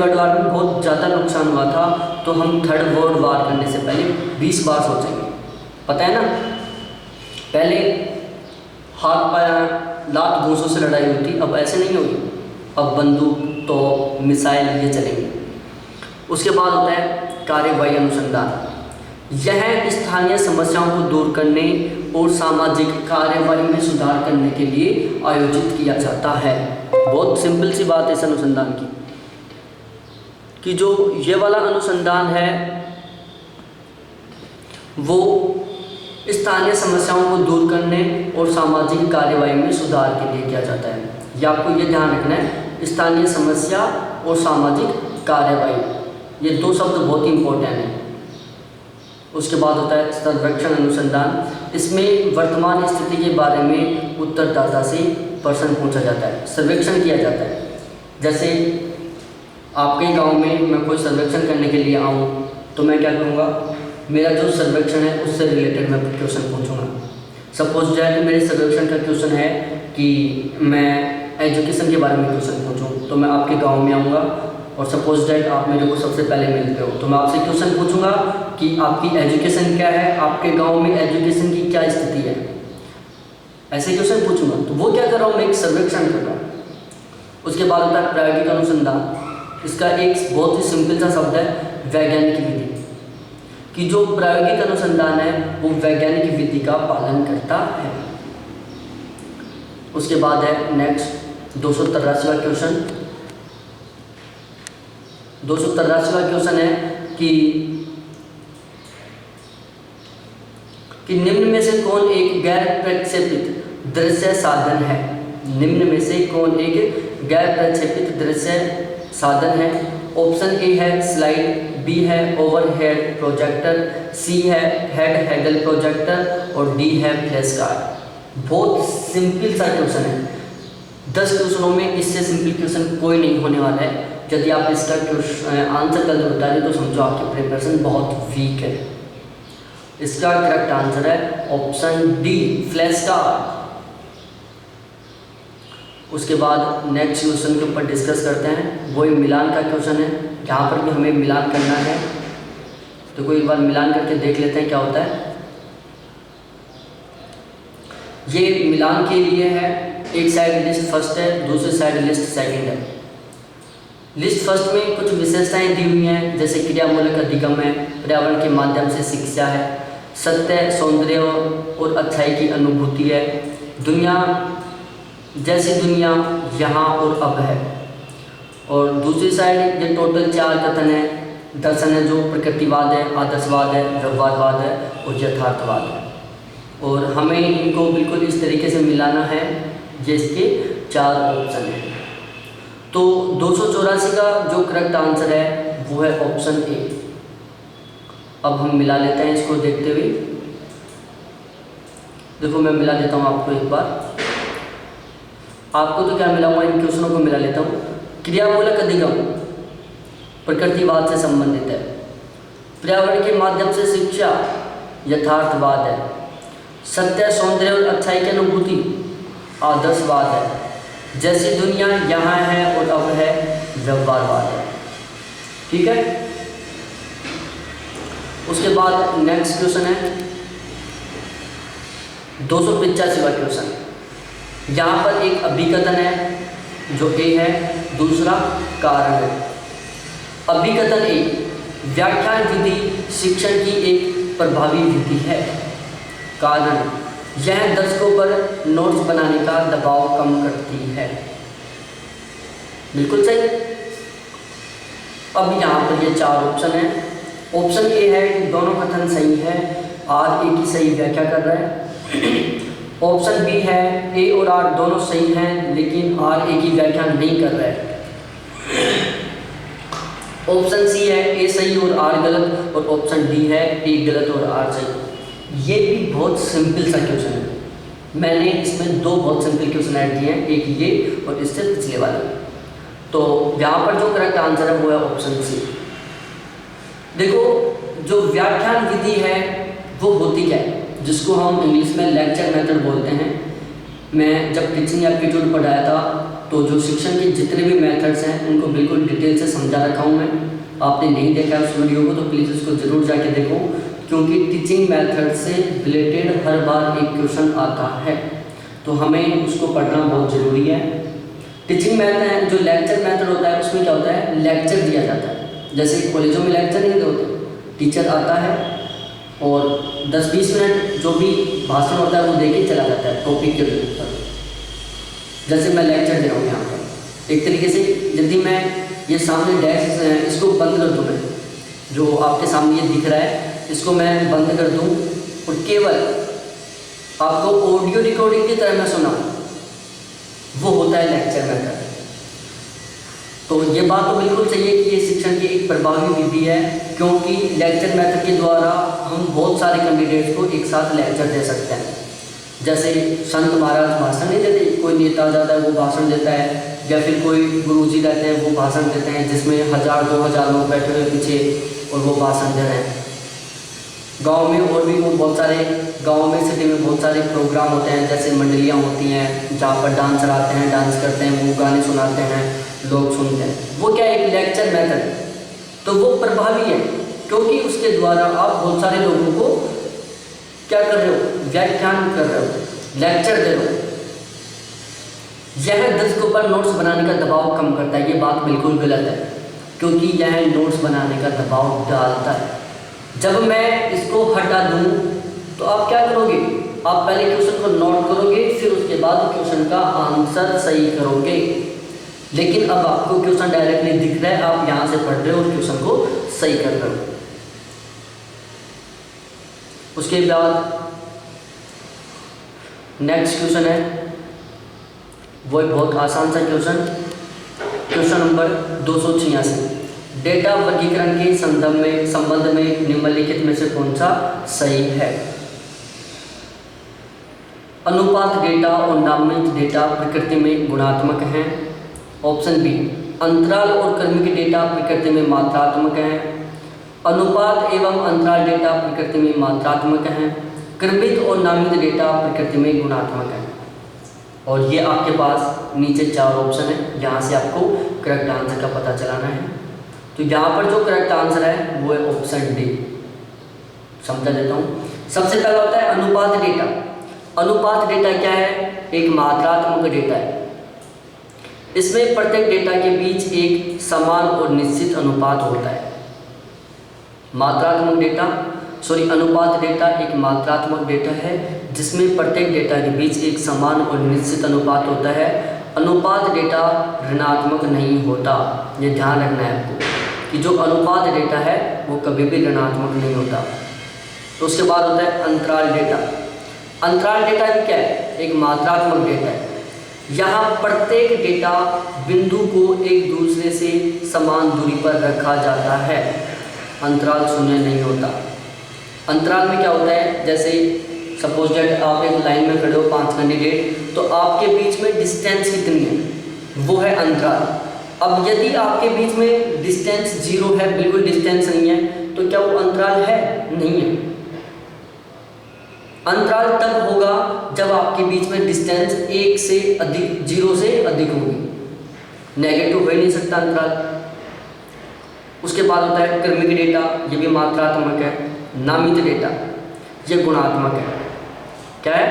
World war में बहुत ज़्यादा नुकसान हुआ था, तो हम थर्ड वर्ल्ड वार करने से पहले 20 बार सोचेंगे। पता है ना, पहले हाथ पैर लात घूंसों से लड़ाई होती, अब ऐसे नहीं होगी। अब बंदूक तो मिसाइल ये चलेंगे। उसके बाद होता है कार्यवाही अनुसंधान। यह स्थानीय समस्याओं को दूर करने और सामाजिक कार्यवाही में सुधार करने के लिए आयोजित किया जाता है। बहुत सिंपल सी बात है इस अनुसंधान की, कि जो ये वाला अनुसंधान है वो स्थानीय समस्याओं को दूर करने और सामाजिक कार्यवाही में सुधार के लिए किया जाता है। ये आपको ये ध्यान रखना है, स्थानीय समस्या और सामाजिक कार्यवाही, ये दो शब्द बहुत ही इंपॉर्टेंट हैं। उसके बाद होता है सर्वेक्षण अनुसंधान। इसमें वर्तमान स्थिति के बारे में उत्तरदाता से प्रश्न पूछा जाता है, सर्वेक्षण किया जाता है। जैसे आपके गांव में मैं कोई सर्वेक्षण करने के लिए आऊँ तो मैं क्या करूँगा, मेरा जो सर्वेक्षण है उससे रिलेटेड मैं क्वेश्चन पूछूंगा। सपोज जाए कि मेरे सर्वेक्षण का क्वेश्चन है कि मैं एजुकेशन के बारे में क्वेश्चन पूछूं, तो मैं आपके गांव में आऊँगा और सपोज दैट आप मेरे को सबसे पहले मिलते हो, तो मैं आपसे क्वेश्चन पूछूंगा कि आपकी एजुकेशन क्या है, आपके गांव में एजुकेशन की क्या स्थिति है, ऐसे क्वेश्चन पूछूंगा। तो वो क्या कर रहा हूँ, मैं एक सर्वेक्षण कर रहा हूँ। उसके बाद होता है प्रायोगिक अनुसंधान। इसका एक बहुत ही सिंपल सा शब्द है वैज्ञानिक विधि, कि जो प्रायोगिक अनुसंधान है वो वैज्ञानिक विधि का पालन करता है। उसके बाद है नेक्स्ट 283वां क्वेश्चन। 283वां क्वेश्चन है कि निम्न में से कौन एक गैर प्रक्षेपित दृश्य साधन है। निम्न में से कौन एक गैर प्रक्षेपित दृश्य साधन है। ऑप्शन ए है स्लाइड, बी है ओवरहेड प्रोजेक्टर, सी है हेड हैंडल प्रोजेक्टर और डी है फ्लैश कार्ड। बहुत सिंपल सा क्वेश्चन है। 10 क्वेश्चनों में इससे सिंपल क्वेश्चन कोई नहीं होने वाला है। यदि आप इसका आंसर गलत बता रहे तो समझो आपकी प्रिपरेशन बहुत वीक है। इसका करेक्ट आंसर है ऑप्शन डी फ्लैश कार्ड। उसके बाद नेक्स्ट क्वेश्चन के ऊपर डिस्कस करते हैं, वही मिलान का क्वेश्चन है। यहाँ पर भी हमें मिलान करना है, तो कोई एक बार मिलान करके देख लेते हैं क्या होता है। ये मिलान के लिए है, एक साइड लिस्ट फर्स्ट है, दूसरी साइड लिस्ट सेकंड है। लिस्ट फर्स्ट में कुछ विशेषताएं दी हुई हैं, जैसे क्रियामूलक अधिगम है, पर्यावरण के माध्यम से शिक्षा है, सत्य सौंदर्य और अच्छाई की अनुभूति है, दुनिया जैसी दुनिया यहाँ और अब है। और दूसरी साइड ये टोटल 4 कथन है, दर्शन है जो प्रकृतिवाद है, आदर्शवाद है, व्यवहारवाद है और यथार्थवाद है। और हमें इनको बिल्कुल इस तरीके से मिलाना है, जिसके 4 ऑप्शन हैं। तो 284 का जो करेक्ट आंसर है वो है ऑप्शन ए। अब हम मिला लेते हैं इसको देखते हुए। देखो मैं मिला देता हूँ आपको एक बार। आपको तो क्या मिलाऊंगा, इन क्वेश्चनों को मिला लेता हूँ। क्रियामूलक अधिगम प्रकृतिवाद से संबंधित है, पर्यावरण के माध्यम से शिक्षा यथार्थवाद है, सत्य सौंदर्य और अच्छाई की अनुभूति आदर्शवाद है, जैसी दुनिया यहाँ है और अब है व्यवहारवाद है। ठीक है। उसके बाद नेक्स्ट क्वेश्चन है 285वां क्वेश्चन। यहाँ पर एक अभिकथन है जो ए है, दूसरा कारण है। अभिकथन ए, व्याख्यान विधि शिक्षण की एक प्रभावी विधि है। कारण, यह दर्शकों पर नोट्स बनाने का दबाव कम करती है। बिल्कुल सही। अब यहाँ पर ये 4 ऑप्शन है। ऑप्शन ए है कि दोनों कथन सही है, आर ए की सही व्याख्या कर रहा है। ऑप्शन बी है ए और आर दोनों सही हैं लेकिन आर ए की व्याख्या नहीं कर रहा है। ऑप्शन सी है ए सही और आर गलत, और ऑप्शन डी है ए गलत और आर सही। ये भी बहुत सिंपल सा क्वेश्चन है। मैंने इसमें 2 बहुत सिंपल क्वेश्चन ऐड किए हैं, एक ये और इससे पिछले वाले। तो यहाँ पर जो करेक्ट आंसर है वो है ऑप्शन सी। देखो जो व्याख्यान विधि है वो होती क्या है, जिसको हम इंग्लिश में लेक्चर मेथड बोलते हैं। मैं जब टीचिंग एप्टीट्यूड पढ़ाया था तो जो शिक्षण के जितने भी मेथड्स हैं उनको बिल्कुल डिटेल से समझा रखा हूँ मैं। आपने नहीं देखा उस वीडियो को तो प्लीज़ उसको ज़रूर जाके देखो, क्योंकि टीचिंग मेथड से रिलेटेड हर बार एक क्वेश्चन आता है, तो हमें उसको पढ़ना बहुत ज़रूरी है। टीचिंग मेथड जो लेक्चर मेथड होता है उसमें क्या होता है, लेक्चर दिया जाता है। जैसे कॉलेजों में लेक्चर नहीं होते, टीचर आता है और 10-20 मिनट जो भी भाषण होता है वो दे के चला जाता है टॉपिक के ऊपर। जैसे मैं लेक्चर दे रहा हूँ यहाँ पर एक तरीके से, यदि मैं ये सामने डैश इसको बंद कर दूँ, मैं जो आपके सामने ये दिख रहा है इसको मैं बंद कर दूँ और केवल आपको ऑडियो रिकॉर्डिंग की तरह मैं सुनाऊँ, वो होता है लेक्चर मेथड। तो ये बात तो बिल्कुल सही है कि ये शिक्षण की एक प्रभावी विधि है, क्योंकि लेक्चर मेथड के द्वारा हम बहुत सारे कैंडिडेट्स को एक साथ लेक्चर दे सकते हैं। जैसे संत महाराज भाषण नहीं देते, कोई नेता जाता है वो भाषण देता है, या फिर कोई गुरुजी रहते हैं वो भाषण देते हैं जिसमें 1000-2000 लोग बैठे हुए पीछे और वो भाषण दे रहे हैं। गांव में और भी बहुत सारे गांव में सिटी में बहुत सारे प्रोग्राम होते हैं, जैसे मंडलियाँ होती हैं जहाँ पर डांसर आते हैं, डांस करते हैं, वो गाने सुनाते हैं, लोग सुनते हैं। वो क्या एक लेक्चर मेथड, तो वो प्रभावी है क्योंकि उसके द्वारा आप बहुत सारे लोगों को क्या कर रहे हो, व्याख्यान कर रहे हो, लेक्चर दे रहे हो। यह दर्शकों पर नोट्स बनाने का दबाव कम करता है। ये बात बिल्कुल गलत है, क्योंकि यह नोट्स बनाने का दबाव डालता है। जब मैं इसको हटा दूं तो आप क्या करोगे, आप पहले क्वेश्चन को नोट करोगे, फिर उसके बाद क्वेश्चन का आंसर सही करोगे। लेकिन अब आपको क्वेश्चन डायरेक्टली दिख रहा है, आप यहाँ से पढ़ रहे हो और क्वेश्चन को सही कर रहे हो। उसके बाद नेक्स्ट क्वेश्चन है, वो एक बहुत आसान सा क्वेश्चन, क्वेश्चन नंबर 286। डेटा वर्गीकरण के संबंध में निम्नलिखित में से कौन सा सही है। अनुपात डेटा और नामित डेटा प्रकृति में गुणात्मक हैं। ऑप्शन बी, अंतराल और क्रमिक डेटा प्रकृति में मात्रात्मक हैं। अनुपात एवं अंतराल डेटा प्रकृति में मात्रात्मक हैं। क्रमित और नामित डेटा प्रकृति में गुणात्मक हैं। और ये आपके पास नीचे 4 ऑप्शन है, यहाँ से आपको करेक्ट आंसर का पता चलाना है। तो यहाँ पर जो करेक्ट आंसर है वो है ऑप्शन डी। समझा देता हूँ। सबसे पहला होता है अनुपात डेटा। अनुपात डेटा क्या है, एक मात्रात्मक डेटा है। इसमें प्रत्येक डेटा के बीच एक समान और निश्चित अनुपात होता है। अनुपात डेटा एक मात्रात्मक डेटा है जिसमें प्रत्येक डेटा के बीच एक समान और निश्चित अनुपात होता है। अनुपात डेटा ऋणात्मक नहीं होता, ये ध्यान रखना है आपको कि जो अनुपात डेटा है वो कभी भी ऋणात्मक नहीं होता। तो उसके बाद होता है अंतराल डेटा। अंतराल डेटा भी क्या है, एक मात्रात्मक डेटा है। यहाँ प्रत्येक डेटा बिंदु को एक दूसरे से समान दूरी पर रखा जाता है। अंतराल शून्य नहीं होता। अंतराल में क्या होता है, जैसे सपोज दैट आप एक लाइन में खड़े हो 5 कैंडिडेट, तो आपके बीच में डिस्टेंस कितनी है, वो है अंतराल। अब यदि आपके बीच में डिस्टेंस 0 है, बिल्कुल डिस्टेंस नहीं है, तो क्या वो अंतराल है, नहीं है। अंतराल तब होगा जब आपके बीच में डिस्टेंस 1 से अधिक, 0 से अधिक होगी। नेगेटिव हो ही नहीं सकता अंतराल। उसके बाद होता है क्रमिक डेटा, ये भी मात्रात्मक है। नामित डेटा ये गुणात्मक है। क्या है,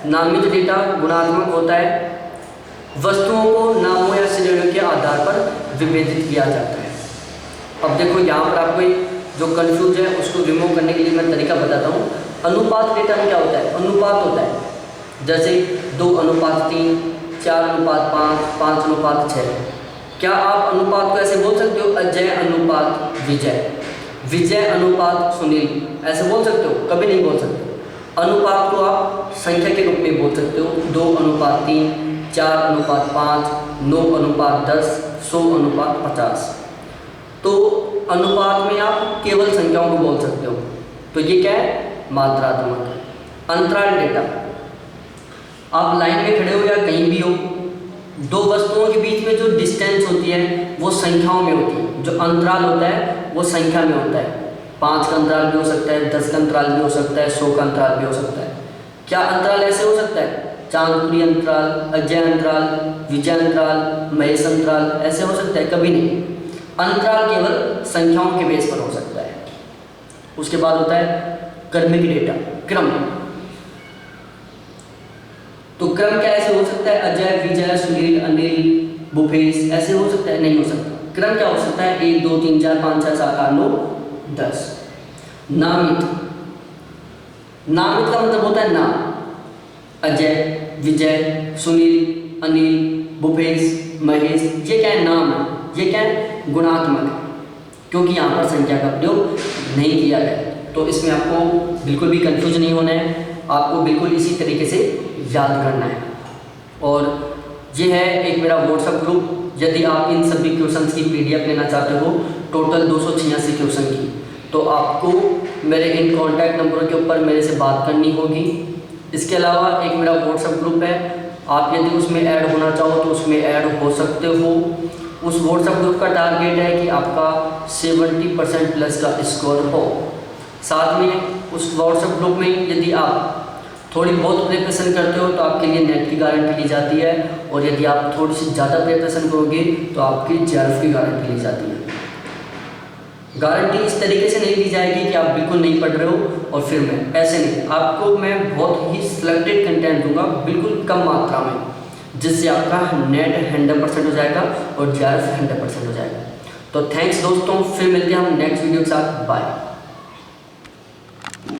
नामित डेटा गुणात्मक होता है। वस्तुओं को नामों या श्रेणियों के आधार पर विभेदित किया जाता है। अब देखो यहाँ पर आपको जो कंफ्यूज है उसको रिमूव करने के लिए मैं तरीका बताता हूँ। अनुपात डेटा में क्या होता है, अनुपात होता है जैसे 2:3, 4:5, 5:6। क्या आप अनुपात को ऐसे बोल सकते हो, अजय अनुपात विजय, विजय अनुपात सुनील, ऐसे बोल सकते हो? कभी नहीं बोल सकते। अनुपात को आप संख्या के रूप में बोल सकते हो, 2:3, 4:5, 9:10, 100:50। तो अनुपात में आप केवल संख्याओं को बोल सकते हो। तो ये क्या है, मात्रात्मक। अंतराल डेटा, आप लाइन में खड़े हो या कहीं भी हो, 2 वस्तुओं के बीच में जो डिस्टेंस होती है वो संख्याओं में होती है। जो अंतराल होता है वो संख्या में होता है। 5 का अंतराल भी हो सकता है, 10 का अंतराल भी हो सकता है, 100 का अंतराल भी हो सकता है। क्या अंतराल ऐसे हो सकता है? चांदपुरी अंतराल, अजय अंतराल, विजय अंतराल, महेश अंतराल ऐसे हो सकता है? कभी नहीं। अंतराल केवल संख्याओं के बेस पर हो सकता है। उसके बाद होता है क्रमिक डेटा, क्रम। तो क्रम क्या ऐसे हो सकता है? अजय, विजय, सुनील, अनिल, भूपेश ऐसे हो सकता है? नहीं हो सकता। क्रम क्या हो सकता है? 1 2 3 4 5 6 7 8 9 10। नामित, नामित का मतलब होता है नाम। अजय, विजय, सुनील, अनिल, भूपेश, महेश, ये क्या है? नाम है। ये क्या है? गुणात्मक है, क्योंकि यहाँ पर संख्या का प्रयोग नहीं किया गया। तो इसमें आपको बिल्कुल भी कंफ्यूज नहीं होना है, आपको बिल्कुल इसी तरीके से याद करना है। और ये है एक मेरा व्हाट्सएप ग्रुप। यदि आप इन सभी क्वेश्चंस की पीडीएफ लेना चाहते हो, टोटल 286 क्वेश्चन की, तो आपको मेरे इन कॉन्टैक्ट नंबरों के ऊपर मेरे से बात करनी होगी। इसके अलावा एक मेरा व्हाट्सएप ग्रुप है, आप यदि उसमें ऐड होना चाहो तो उसमें ऐड हो सकते हो। उस व्हाट्सएप ग्रुप का टारगेट है कि आपका 70% प्लस का स्कोर हो। साथ में उस व्हाट्सएप ग्रुप में यदि आप थोड़ी बहुत प्रिपरेशन करते हो तो आपके लिए नेट की गारंटी ली जाती है, और यदि आप थोड़ी सी ज़्यादा प्रिपरेशन करोगे तो आपकी जेआरएफ की गारंटी ली जाती है। गारंटी इस तरीके से नहीं दी जाएगी कि आप बिल्कुल नहीं पढ़ रहे हो और फिर मैं, ऐसे नहीं। आपको मैं बहुत ही सिलेक्टेड कंटेंट दूंगा बिल्कुल कम मात्रा में, जिससे आपका नेट 100% हो जाएगा और जेआरएफ 100% हो जाएगा। तो थैंक्स दोस्तों, फिर मिलते हैं हम नेक्स्ट वीडियो के साथ। बाय।